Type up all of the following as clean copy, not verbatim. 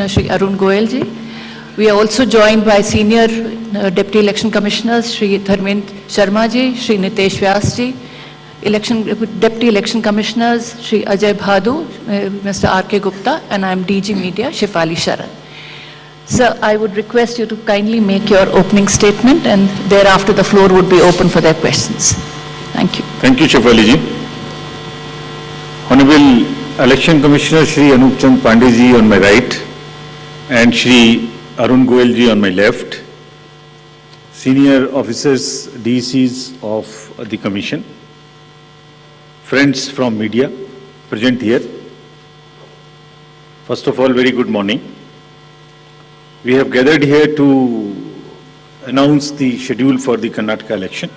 Commissioner Shri Arun Goyal ji. We are also joined by Senior Deputy Election Commissioners Shri Dharmendra Sharma ji, Shri Nitesh Vyas ji, Deputy Election Commissioners Shri Ajay Bhadu, Mr. R.K. Gupta, and I am DG Media Shefali Sharan. Sir, I would request you to kindly make your opening statement, and thereafter the floor would be open for their questions. Thank you. Thank you, Shefali ji. Honorable Election Commissioner Shri Anup Chand Pandey ji on my right and Shri Arun Goyal ji on my left, senior officers, DCs of the Commission, friends from media present here. First of all, very good morning. We have gathered here to announce the schedule for the Karnataka election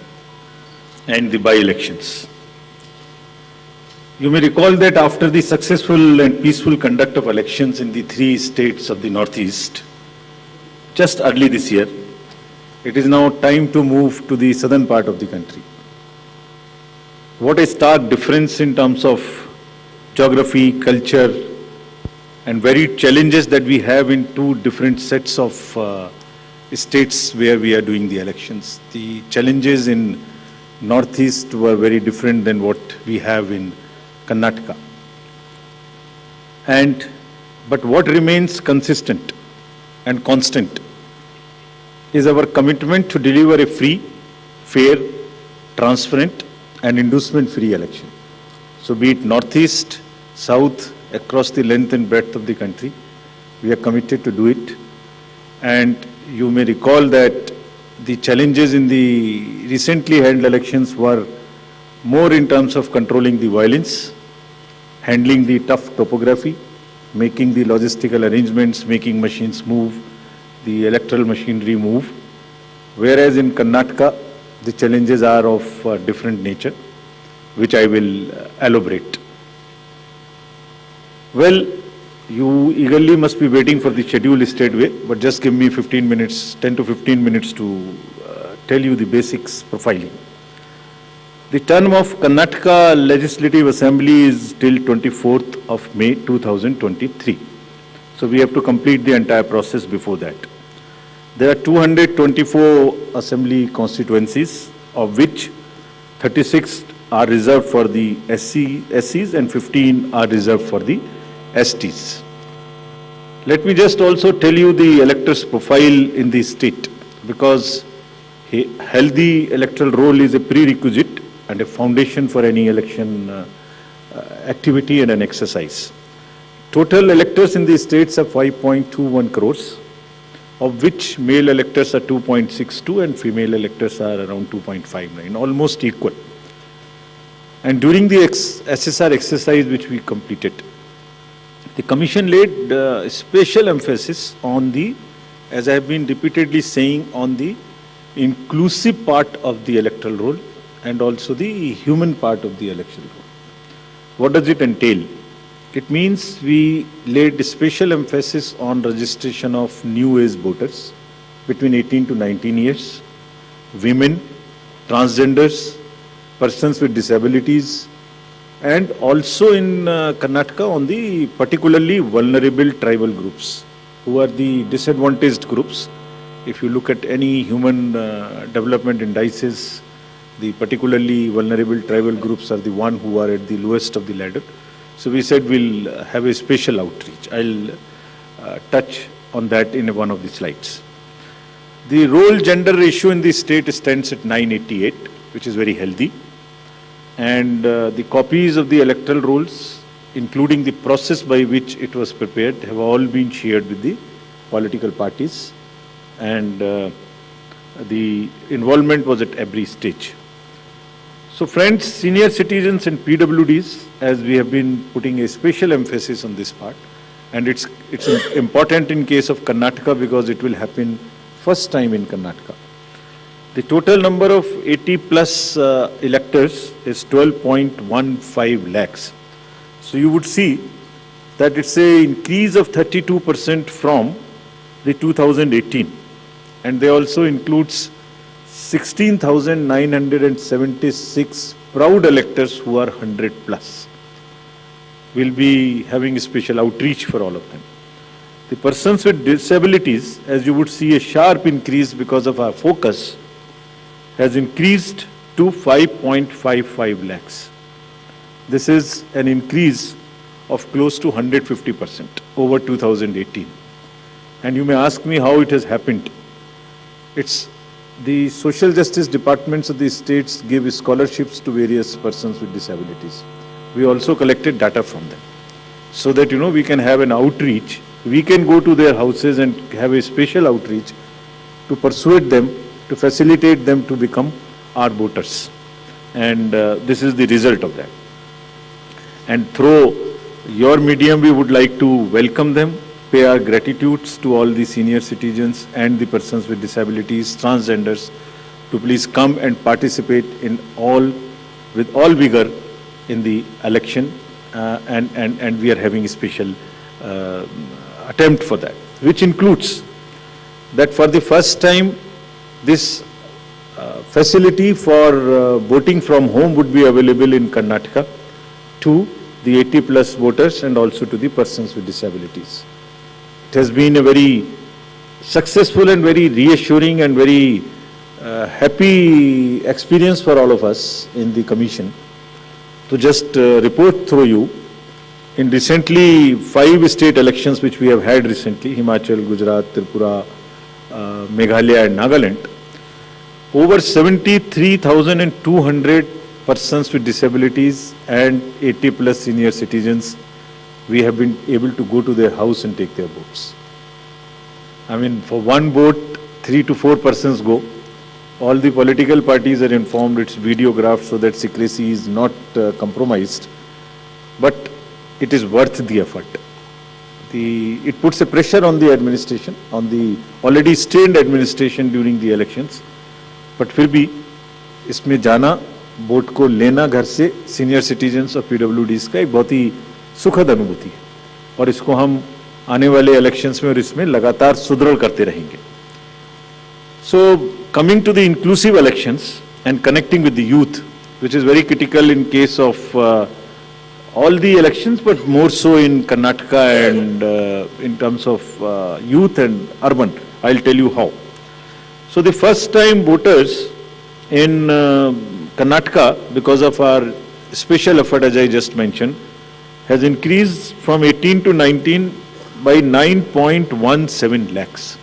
and the by-elections. You may recall that after the successful and peaceful conduct of elections in the 3 states of the Northeast, just early this year, it is now time to move to the southern part of the country. What a stark difference in terms of geography, culture, and varied challenges that we have in 2 different sets of states where we are doing the elections. The challenges in Northeast were very different than what we have in Karnataka. But what remains consistent and constant is our commitment to deliver a free, fair, transparent, and inducement-free election. So be it Northeast, South, across the length and breadth of the country, we are committed to do it. And you may recall that the challenges in the recently held elections were more in terms of controlling the violence, handling the tough topography, making the logistical arrangements, making machines move, the electoral machinery move. Whereas in Karnataka, the challenges are of different nature, which I will elaborate. Well, you eagerly must be waiting for the schedule straightway, but just give me 15 minutes, 10 to 15 minutes to tell you the basics profiling. The term of Karnataka Legislative Assembly is till 24th of May 2023. So we have to complete the entire process before that. There are 224 assembly constituencies, of which 36 are reserved for the SCs and 15 are reserved for the STs. Let me just also tell you the electors' profile in the state, because a healthy electoral roll is a prerequisite and a foundation for any election activity and an exercise. Total electors in the states are 5.21 crores, of which male electors are 2.62 and female electors are around 2.59, almost equal. And during the SSR exercise which we completed, the Commission laid special emphasis on the, as I have been repeatedly saying, on the inclusive part of the electoral roll and also the human part of the electoral roll. What does it entail? It means we laid special emphasis on registration of new age voters between 18 to 19 years, women, transgenders, persons with disabilities, and also in Karnataka on the particularly vulnerable tribal groups, who are the disadvantaged groups. If you look at any human development indices, the particularly vulnerable tribal groups are the one who are at the lowest of the ladder. So we said we'll have a special outreach. I'll touch on that in one of the slides. The role gender ratio in the state stands at 988, which is very healthy. And the copies of the electoral rolls, including the process by which it was prepared, have all been shared with the political parties. And the involvement was at every stage. So friends, senior citizens and PWDs, as we have been putting a special emphasis on this part, and it's important in case of Karnataka because it will happen first time in Karnataka. The total number of 80 plus electors is 12.15 lakhs. So you would see that it's an increase of 32% from the 2018, and they also includes 16,976 proud electors who are 100 plus. We'll be having a special outreach for all of them. The persons with disabilities, as you would see, a sharp increase because of our focus, has increased to 5.55 lakhs. This is an increase of close to 150% over 2018. And you may ask me how it has happened. It's the social justice departments of the states give scholarships to various persons with disabilities. We also collected data from them so that, we can have an outreach. We can go to their houses and have a special outreach to persuade them, to facilitate them to become our voters. And this is the result of that. And through your medium, we would like to welcome them, pay our gratitudes to all the senior citizens and the persons with disabilities, transgenders, to please come and participate with all vigor in the election, and we are having a special attempt for that, which includes that for the first time, this facility for voting from home would be available in Karnataka to the 80+ voters and also to the persons with disabilities. It has been a very successful and very reassuring and very happy experience for all of us in the commission. To just report through you, in recently 5 state elections which we have had recently, Himachal, Gujarat, Tripura, Meghalaya and Nagaland, over 73,200 persons with disabilities and 80+ senior citizens, we have been able to go to their house and take their votes. I mean, for one vote, 3 to 4 persons go. All the political parties are informed, it's videographed so that secrecy is not compromised. But it is worth the effort. It puts a pressure on the administration, on the already strained administration during the elections. But फिर भी इसमें जाना, vote को लेना घर से senior citizens और PWDs का एक बहुत ही सुखद अनुभूति है और इसको हम आने वाले इलेक्शंस में और इसमें लगातार सुदृढ़ करते रहेंगे. So coming to the inclusive elections and connecting with the youth, which is very critical in case of all the elections, but more so in Karnataka and in terms of youth and urban. I'll tell you how. So the first time voters in Karnataka, because of our special effort as I just mentioned, has increased from 18 to 19 by 9.17 lakhs.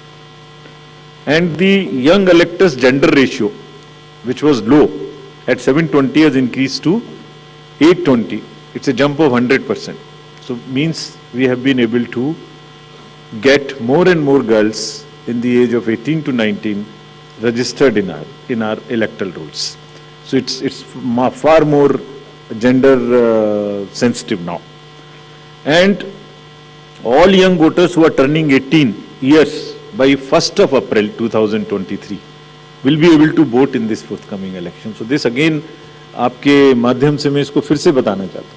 And the young electors gender ratio, which was low at 720, has increased to 820. It's a jump of 100%. So means we have been able to get more and more girls in the age of 18 to 19 registered in our electoral rolls. So it's far more gender sensitive now. And all young voters who are turning 18 years by 1st of April 2023 will be able to vote in this forthcoming election. So this again आपके माध्यम से मैं इसको फिर से बताना चाहता हूँ.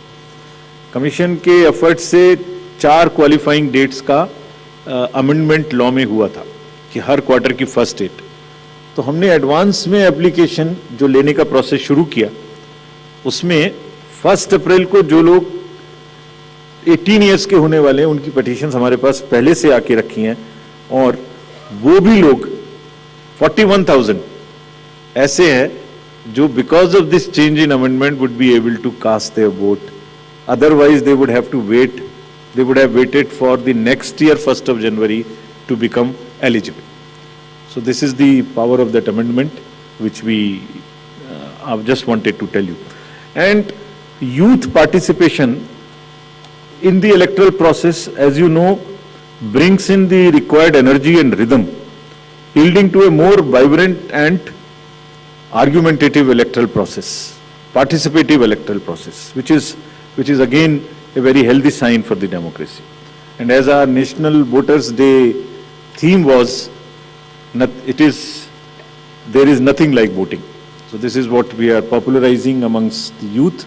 कमीशन के एफर्ट से 4 क्वालिफाइंग डेट्स का अमेंडमेंट लॉ में हुआ था कि हर क्वार्टर की फर्स्ट डेट. तो हमने एडवांस में एप्लीकेशन जो लेने का प्रोसेस शुरू किया, उसमें 1 अप्रैल को जो लोग 18 इयर्स के होने वाले हैं उनकी पिटीशंस हमारे पास पहले से आके रखी हैं और वो भी लोग 41,000 ऐसे हैं जो because of this change in amendment would be able to cast their vote. Otherwise they would have to wait, they would have waited for the next year 1st of January to become eligible. So this is the power of that amendment which we I've just wanted to tell you. And youth participation in the electoral process, as you know, brings in the required energy and rhythm, yielding to a more vibrant and argumentative electoral process, participative electoral process, which is again a very healthy sign for the democracy. And as our National Voters Day theme was, there is nothing like voting. So this is what we are popularizing amongst the youth,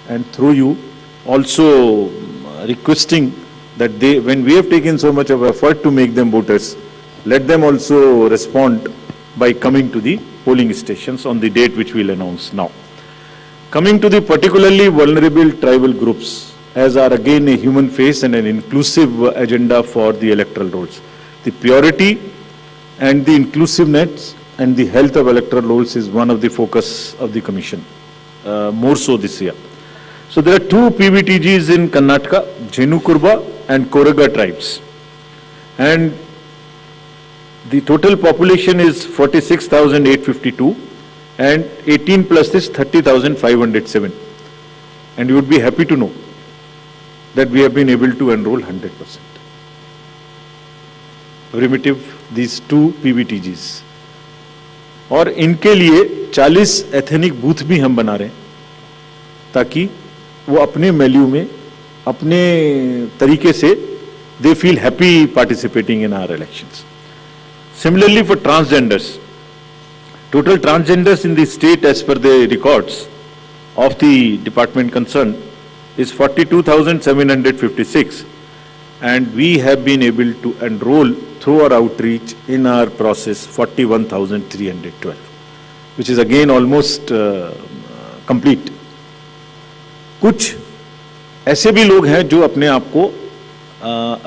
and through you also requesting that when we have taken so much of effort to make them voters, let them also respond by coming to the polling stations on the date which we'll announce now. Coming to the particularly vulnerable tribal groups, as are again a human face and an inclusive agenda for the electoral rolls. The purity and the inclusiveness and the health of electoral rolls is one of the focus of the Commission, more so this year. So there are two PVTGs in Karnataka, Jenu-Kurba and Koraga tribes. And the total population is 46,852 and 18 plus is 30,507. And you would be happy to know that we have been able to enroll 100%. Primitive, these two PVTGs. और इनके लिए 40 ethnic booth भी हम बना रहे हैं ताकि वो अपने वैल्यू में अपने तरीके से they feel happy participating in our elections. Similarly for transgenders, total transgenders in the state as per the records of the department concerned is 42,756 and we have been able to enroll through our outreach in our process 41,312, which is again almost complete. कुछ ऐसे भी लोग हैं जो अपने आप को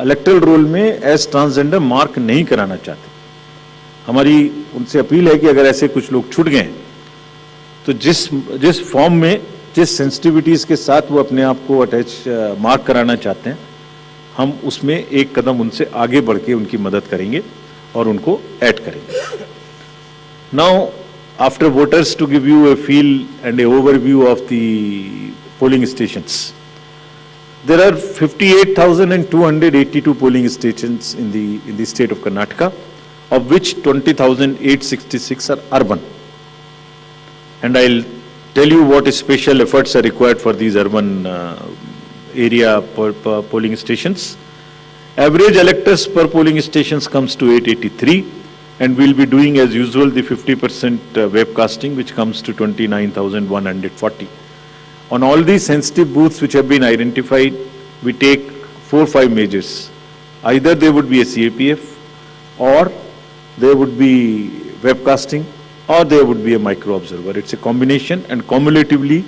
electoral roll में एज ट्रांसजेंडर मार्क नहीं कराना चाहते. हमारी उनसे अपील है कि अगर ऐसे कुछ लोग छूट गए हैं तो जिस फॉर्म में जिस सेंसिटिविटीज के साथ वो अपने आप को अटैच मार्क कराना चाहते हैं हम उसमें एक कदम उनसे आगे बढ़ के उनकी मदद करेंगे और उनको ऐड करेंगे. Now after voters to give you a feel and a overview of the polling stations. There are 58,282 polling stations in the state of Karnataka, of which 20,866 are urban. And I'll tell you what special efforts are required for these urban area polling stations. Average electors per polling stations comes to 883, and we'll be doing as usual the 50% webcasting, which comes to 29,140. On all these sensitive booths which have been identified, we take 4-5 measures. Either there would be a CAPF, or there would be webcasting, or there would be a micro observer. It's a combination, and cumulatively,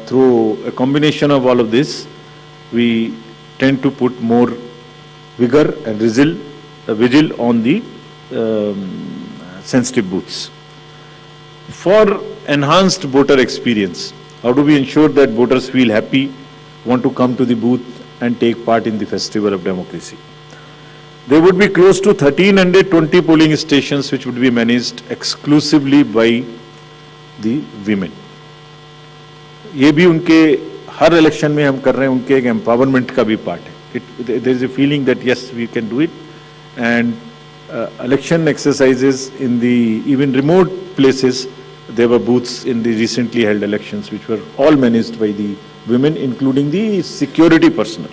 through a combination of all of this, we tend to put more vigor and vigil on the sensitive booths. For enhanced voter experience, how do we ensure that voters feel happy, want to come to the booth and take part in the festival of democracy? There would be close to 1,320 polling stations which would be managed exclusively by the women. ये भी उनके हर election में हम कर रहे हैं, उनके एक एम्पावरमेंट का भी पार्ट है. There is a feeling that yes, we can do it, and election exercises in the even remote places. There were booths in the recently held elections which were all managed by the women, including the security personnel.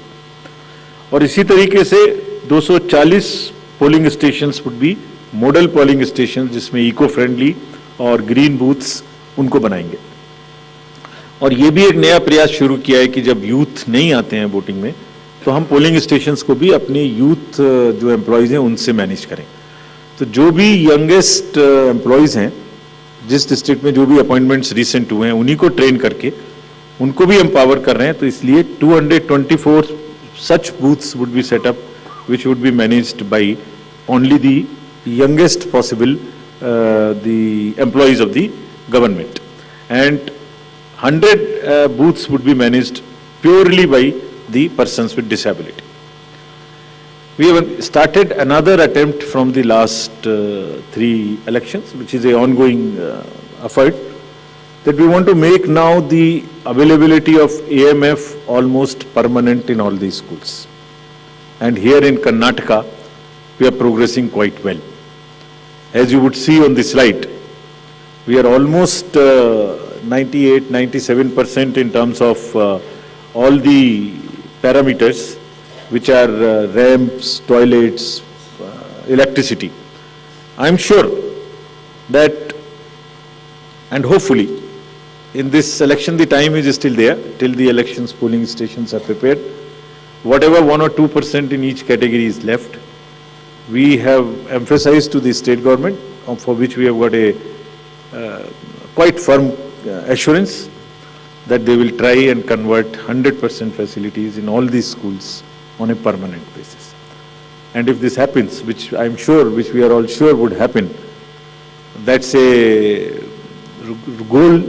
और इसी तरीके से 240 polling stations would be model polling stations जिसमें eco friendly और green booths उनको बनाएंगे. और ये भी एक नया प्रयास शुरू किया है कि जब यूथ नहीं आते हैं वोटिंग में तो हम पोलिंग स्टेशंस को भी अपने यूथ जो एम्प्लॉयज हैं उनसे मैनेज करें. तो जो भी यंगेस्ट एम्प्लॉयज हैं जिस डिस्ट्रिक्ट में जो भी अपॉइंटमेंट्स रिसेंट हुए हैं उन्हीं को ट्रेन करके उनको भी एम्पावर कर रहे हैं. तो इसलिए 224 such booths would be set up which would be managed by only the youngest possible the employees of the government, and 100 booths would be managed purely by the persons with disability. We have started another attempt from the last 3 elections, which is an ongoing effort, that we want to make now the availability of AMF almost permanent in all these schools. And here in Karnataka, we are progressing quite well. As you would see on the slide, we are almost 98-97% in terms of all the parameters, which are ramps, toilets, electricity. I am sure that, and hopefully, in this election, the time is still there, till the elections polling stations are prepared. Whatever 1 or 2% in each category is left, we have emphasized to the state government, for which we have got a quite firm assurance, that they will try and convert 100% facilities in all these schools on a permanent basis. And if this happens, which I'm sure, which we are all sure would happen, that's a goal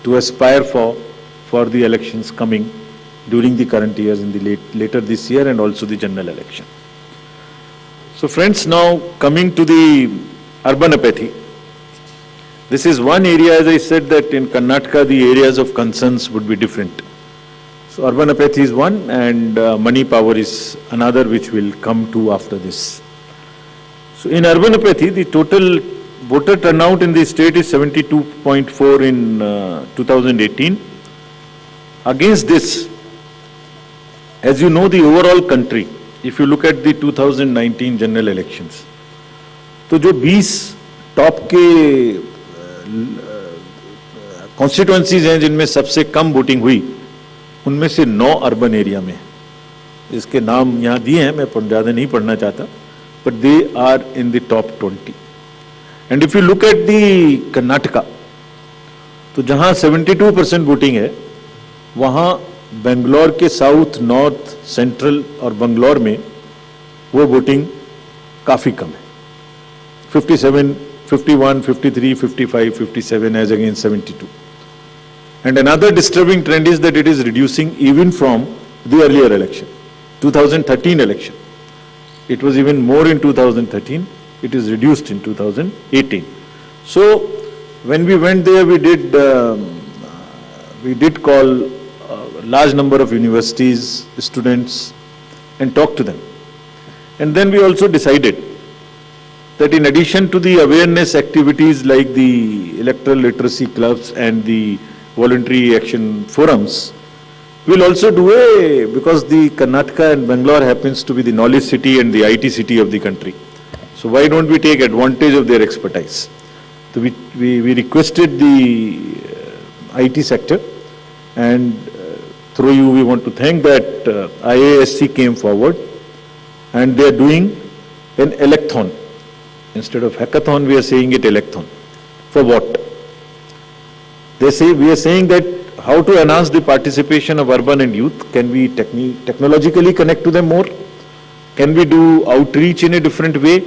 to aspire for the elections coming during the current years in the later this year and also the general election. So friends, now coming to the urban apathy. This is one area, as I said, that in Karnataka the areas of concerns would be different. So urban apathy is one, and money power is another, which will come to after this. So in urban apathy, the total voter turnout in the state is 72.4 in 2018. Against this, as you know, the overall country, if you look at the 2019 general elections, तो जो 20 top के constituencies हैं जिनमें सबसे कम voting हुई, उनमें से 9 urban area में, इसके नाम यहाँ दिए हैं, मैं ज़्यादा नहीं पढ़ना चाहता, but they are in the top 20. And if you look at the Karnataka, तो जहाँ 72% वोटिंग है, वहाँ बेंगलोर के साउथ, नॉर्थ, सेंट्रल और बंगलौर में वो वोटिंग काफ़ी कम है, 57, 51, 53, 55, 57 as against 72. And another disturbing trend is that it is reducing even from the earlier election, 2013 election. It was even more in 2013. It is reduced in 2018. So when we went there, we did call a large number of universities, students, and talk to them. And then we also decided that in addition to the awareness activities like the electoral literacy clubs and the voluntary action forums, we'll also do because the Karnataka and Bangalore happens to be the knowledge city and the IT city of the country. So why don't we take advantage of their expertise? So we requested the IT sector, and through you we want to thank that IASC came forward, and they are doing an electhon. Instead of hackathon, we are saying it electhon. For what? They say, we are saying that how to enhance the participation of urban and youth. Can we technologically connect to them more? Can we do outreach in a different way?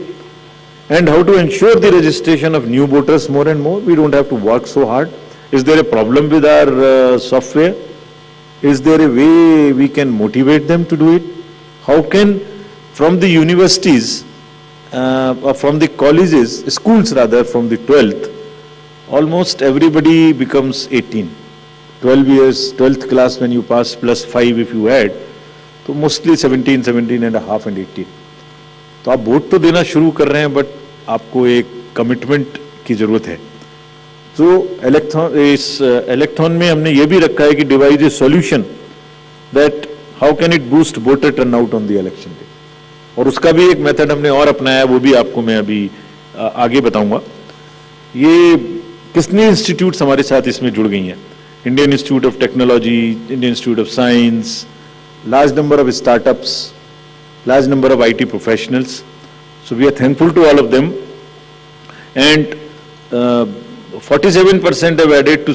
And how to ensure the registration of new voters more and more? We don't have to work so hard. Is there a problem with our software? Is there a way we can motivate them to do it? How can, from the universities, or from the colleges, schools rather, from the 12th, almost everybody becomes 18. 12 years, 12th class when you pass plus 5 if you add, so mostly 17, 17 and a half and 18. तो आप vote तो देना शुरू कर रहे हैं, but आपको एक कमिटमेंट की जरूरत है. तो इस इलेक्थॉन में हमने ये भी रखा है कि device A solution that how can it boost voter turnout on the election day. और उसका भी एक मेथड हमने और अपनाया, वो भी आपको मैं अभी आगे बताऊंगा. ये कितने इंस्टीट्यूट्स हमारे साथ इसमें जुड़ गई हैं? Indian institute of technology, Indian institute of science, large number of startups, large number of IT professionals. So we are thankful to all of them. And 47% have added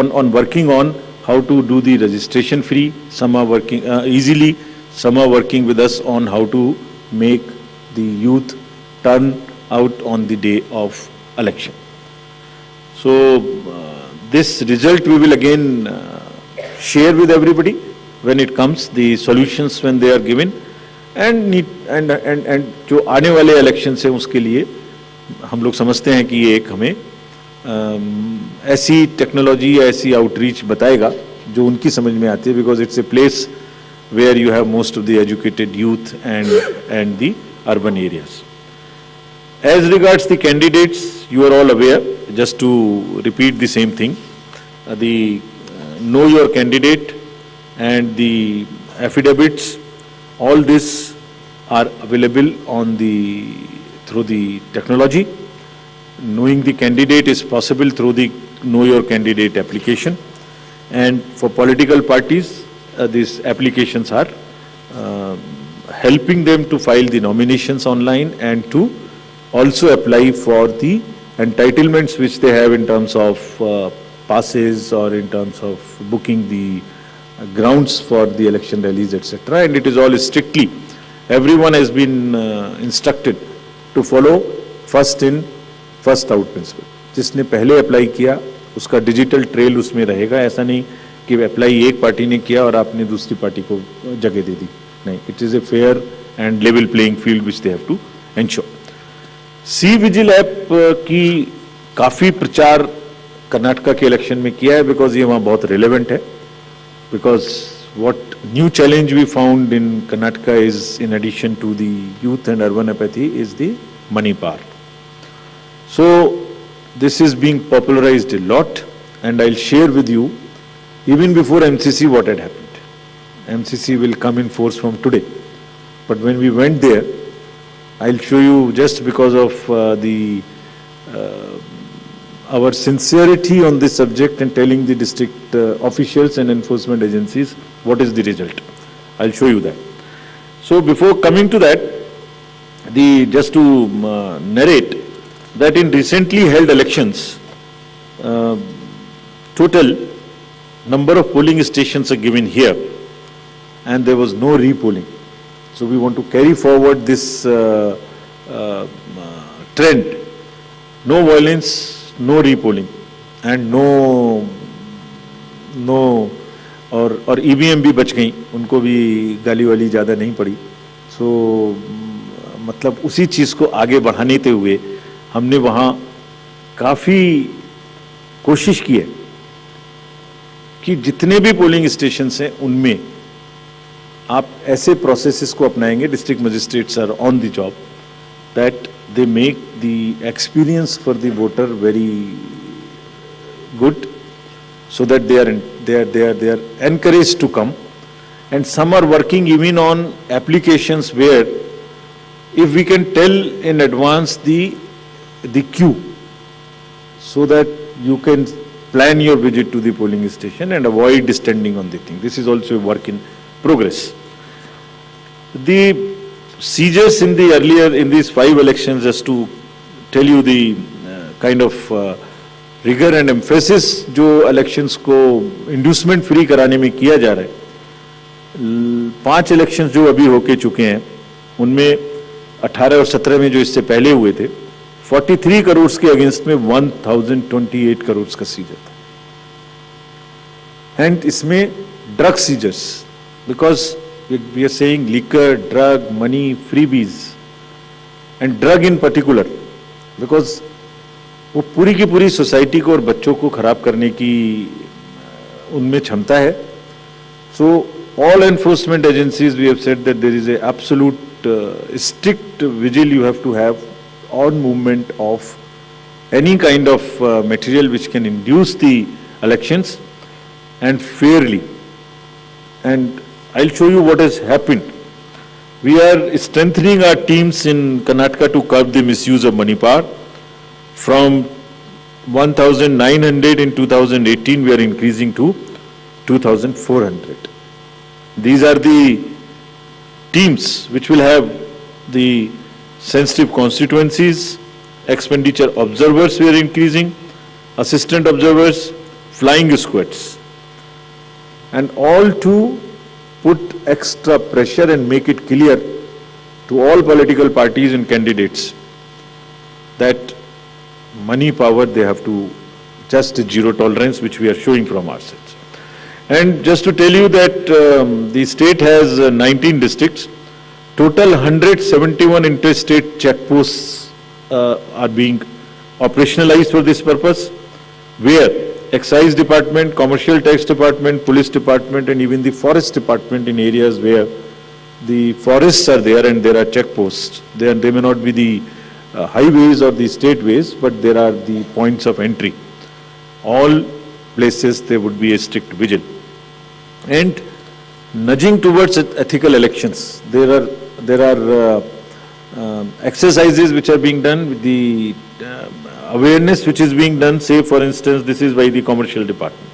on working on how to do the registration free. Some are working easily. Some are working with us on how to make the youth turn out on the day of election. So this result we will again share with everybody when it comes, the solutions when they are given, and जो आने वाले election से उसके लिए हम लोग समझते हैं कि ये एक हमें ऐसी टेक्नोलॉजी या ऐसी आउटरीच बताएगा जो उनकी समझ में आती है, because it's a place where you have most of the educated youth and the urban areas. As regards the candidates, you are all aware, just to repeat the same thing, the know your candidate and the affidavits, all this are available on through the technology. Knowing the candidate is possible through the know your candidate application, and for political parties, these applications are helping them to file the nominations online and to also apply for the entitlements which they have in terms of passes or in terms of booking the grounds for the election rallies, etc. And it is all strictly, everyone has been instructed to follow first in, first out principle. जिसने पहले apply किया उसका digital trail उसमें रहेगा, ऐसा नहीं कि apply एक पार्टी ने किया और आपने दूसरी पार्टी को जगह दे दी, नहीं. It is a fair and level playing field which they have to ensure. C vigil app की काफी प्रचार कर्नाटका के इलेक्शन में किया है, बिकॉज ये वहाँ बहुत रिलेवेंट है. Because what new challenge we found in Karnataka is, in addition to the youth and urban apathy, is the money power. So this is being popularized a lot, and I'll share with you even before MCC what had happened. MCC will come in force from today, but when we went there, I'll show you, just because of our sincerity on this subject and telling the district officials and enforcement agencies what is the result. I'll show you that. So before coming to that, just to narrate that in recently held elections, total number of polling stations are given here, and there was no repolling. So we want to carry forward this trend. No violence, no repolling, and no और EVM भी बच गई, उनको भी गाली वाली ज़्यादा नहीं पड़ी. सो मतलब उसी चीज़ को आगे बढ़ाने हुए हमने वहाँ काफ़ी कोशिश की है कि जितने भी पोलिंग स्टेशंस हैं उनमें आप ऐसे प्रोसेसेस को अपनाएंगे, district magistrates are on the job, that they make the experience for the voter very good, so that they are encouraged to come. And some are working even on applications where if we can tell in advance the queue, so that you can plan your visit to the polling station and avoid standing on the thing. This is also a work in progress. The seizures in these 5 elections, just to tell you the kind of rigor and emphasis जो elections को inducement free कराने में किया जा रहा है. 5 elections जो अभी होके चुके हैं उनमें 18 और 17 में जो इससे पहले हुए थे, 43 करोड़ के अगेंस्ट में 1028 करोड़ का सीजर था. एंड इसमें drug seizures, because we are saying liquor, drug, money, freebies, and drug in particular, because वो पूरी की पूरी सोसाइटी को और बच्चों को खराब करने की उनमें क्षमता है. So all enforcement agencies, we have said that there is a absolute strict vigil you have to have on movement of any kind of material which can induce the elections, and fairly. And I'll show you what has happened. We are strengthening our teams in Karnataka to curb the misuse of money power. From 1,900 in 2018, we are increasing to 2,400. These are the teams which will have the sensitive constituencies. Expenditure observers we are increasing, assistant observers, flying squads, and all to put extra pressure and make it clear to all political parties and candidates that money power they have to just zero tolerance, which we are showing from our sides. And just to tell you that the state has 19 districts, total 171 interstate checkposts are being operationalized for this purpose, where Excise Department, Commercial Tax Department, Police Department, and even the Forest Department in areas where the forests are there and there are checkposts. They may not be the highways or the state ways, but there are the points of entry. All places there would be a strict vigil. And nudging towards ethical elections, there are exercises which are being done with the awareness which is being done, say for instance, this is by the Commercial Department.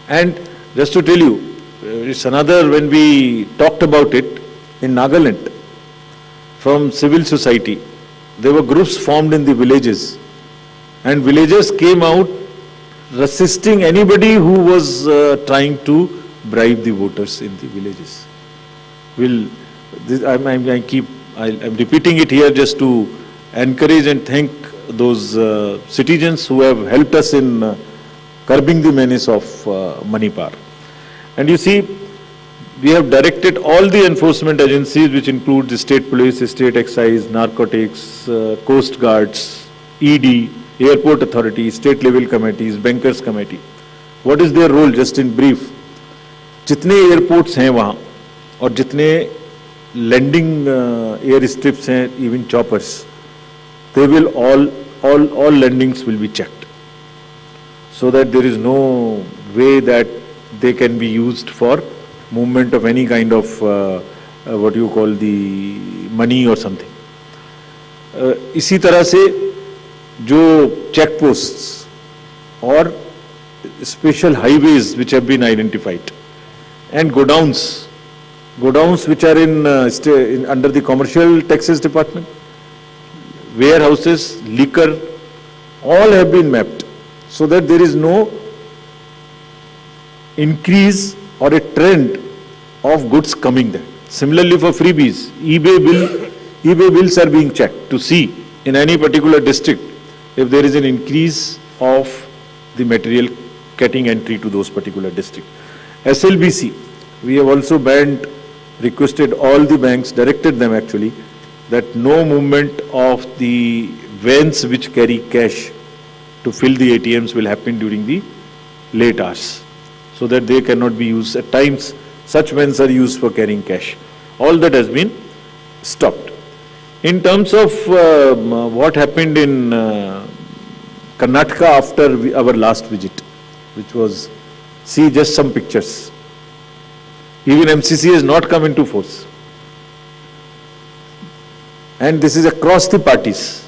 And just to tell you, it's another, when we talked about it in Nagaland, from civil society, there were groups formed in the villages, and villagers came out resisting anybody who was trying to bribe the voters in the villages. I'm repeating it here just to encourage and thank those citizens who have helped us in curbing the menace of money power. And you see, we have directed all the enforcement agencies, which include the state police, state excise, narcotics, coast guards, ED, airport authority, state level committees, bankers committee. What is their role, just in brief? जितने airports हैं वहाँ और जितने landing air strips हैं, even choppers, they will all landings will be checked, so that there is no way that they can be used for movement of any kind of what you call the money or something. इसी तरह से जो check posts और special highways which have been identified and godowns which are in under the commercial taxes department, warehouses, liquor, all have been mapped, so that there is no increase or a trend of goods coming there. Similarly for freebies, eBay bills are being checked to see in any particular district if there is an increase of the material getting entry to those particular districts. SLBC, we have also requested all the banks, directed them actually, that no movement of the vans which carry cash to fill the ATMs will happen during the late hours, so that they cannot be used. At times, such vans are used for carrying cash. All that has been stopped. In terms of what happened in Karnataka after our last visit, which was, see just some pictures. Even MCC has not come into force. And this is across the parties.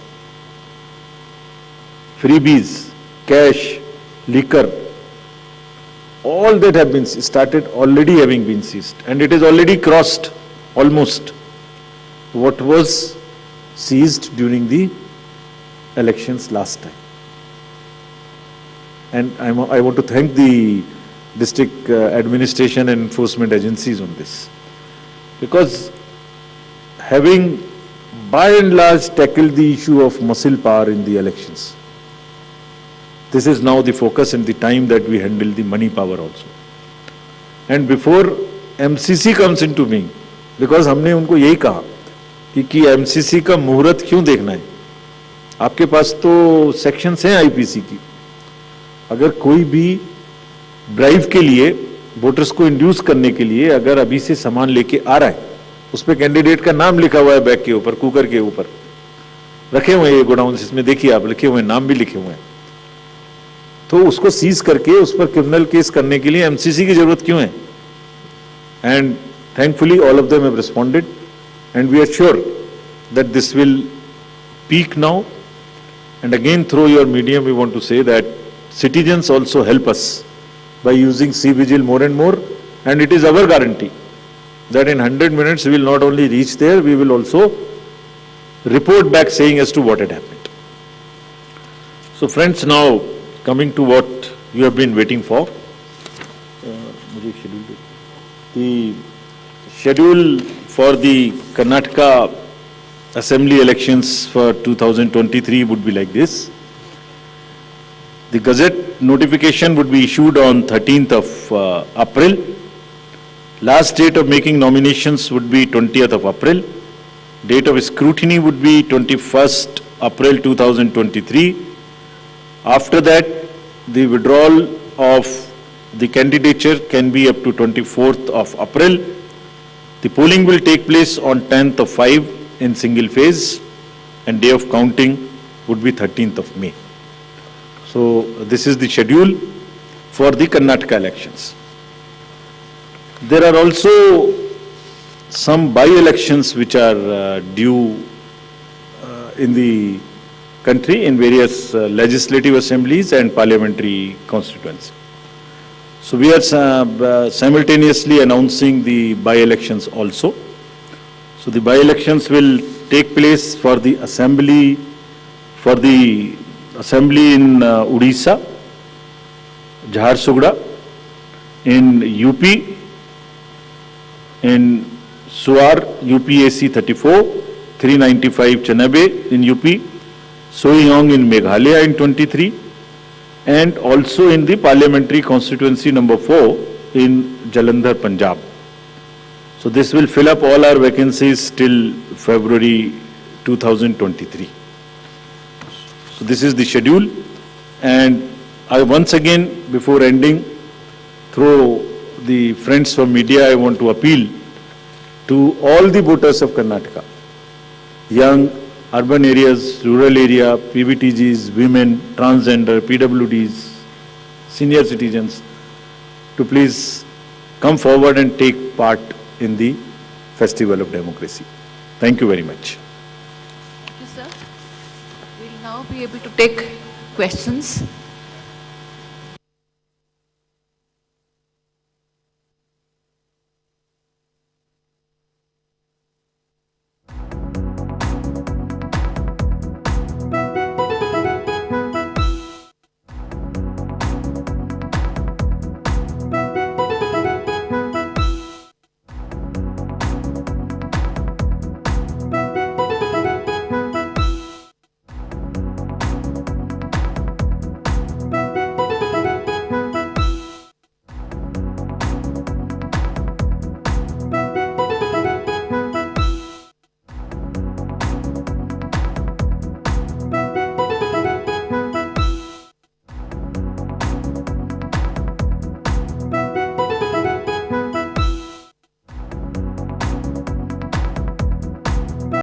Freebies, cash, liquor, all that have been started already having been seized. And it is already crossed almost what was seized during the elections last time. And I want to thank the district administration and enforcement agencies on this, because having by and large tackled the issue of muscle power in the elections, this is now the focus and the time that we handle the money power also. And before MCC comes into being, because हमने उनको यही कहा कि MCC का मुहूर्त क्यों देखना है, आपके पास तो सेक्शंस हैं आईपीसी की, अगर कोई भी ड्राइव के लिए वोटर्स को इंड्यूस करने के लिए अगर अभी से सामान लेके आ रहा है, उस पर कैंडिडेट का नाम लिखा हुआ है बैग के ऊपर, कुकर के ऊपर रखे हुए हैं ये गोडाउन्स, इसमें देखिए आप लिखे हुए हैं, नाम भी लिखे हुए हैं, तो उसको सीज करके उस पर क्रिमिनल केस करने के लिए एमसीसी की जरूरत क्यों है? And thankfully all of them have responded and we are sure that this will peak now. And again through your medium we want to say that citizens also help us by using C-Vigil more and more, and it is our guarantee that in 100 minutes we will not only reach there, we will also report back saying as to what had happened. So friends, now coming to what you have been waiting for. The schedule for the Karnataka Assembly elections for 2023 would be like this. The Gazette notification would be issued on 13th of April. Last date of making nominations would be 20th of April. Date of scrutiny would be 21st April 2023. After that, the withdrawal of the candidature can be up to 24th of April. The polling will take place on 10th of 5 in single phase, and day of counting would be 13th of May. So this is the schedule for the Karnataka elections. There are also some by-elections which are due in the country in various legislative assemblies and parliamentary constituencies. So we are simultaneously announcing the by-elections also. So the by-elections will take place for the assembly in Odisha, Jharsuguda, in UP, in Suar, UPAC 34, 395 Chanabe in UP, Soiyong in Meghalaya in 23, and also in the parliamentary constituency number 4 in Jalandhar, Punjab. So this will fill up all our vacancies till February 2023. So this is the schedule, and I once again, before ending, through the friends from media, I want to appeal to all the voters of Karnataka, young, urban areas, rural area, PVTGs, women, transgender, PWDs, senior citizens, to please come forward and take part in the Festival of Democracy. Thank you very much. Thank you, sir. We'll now be able to take questions.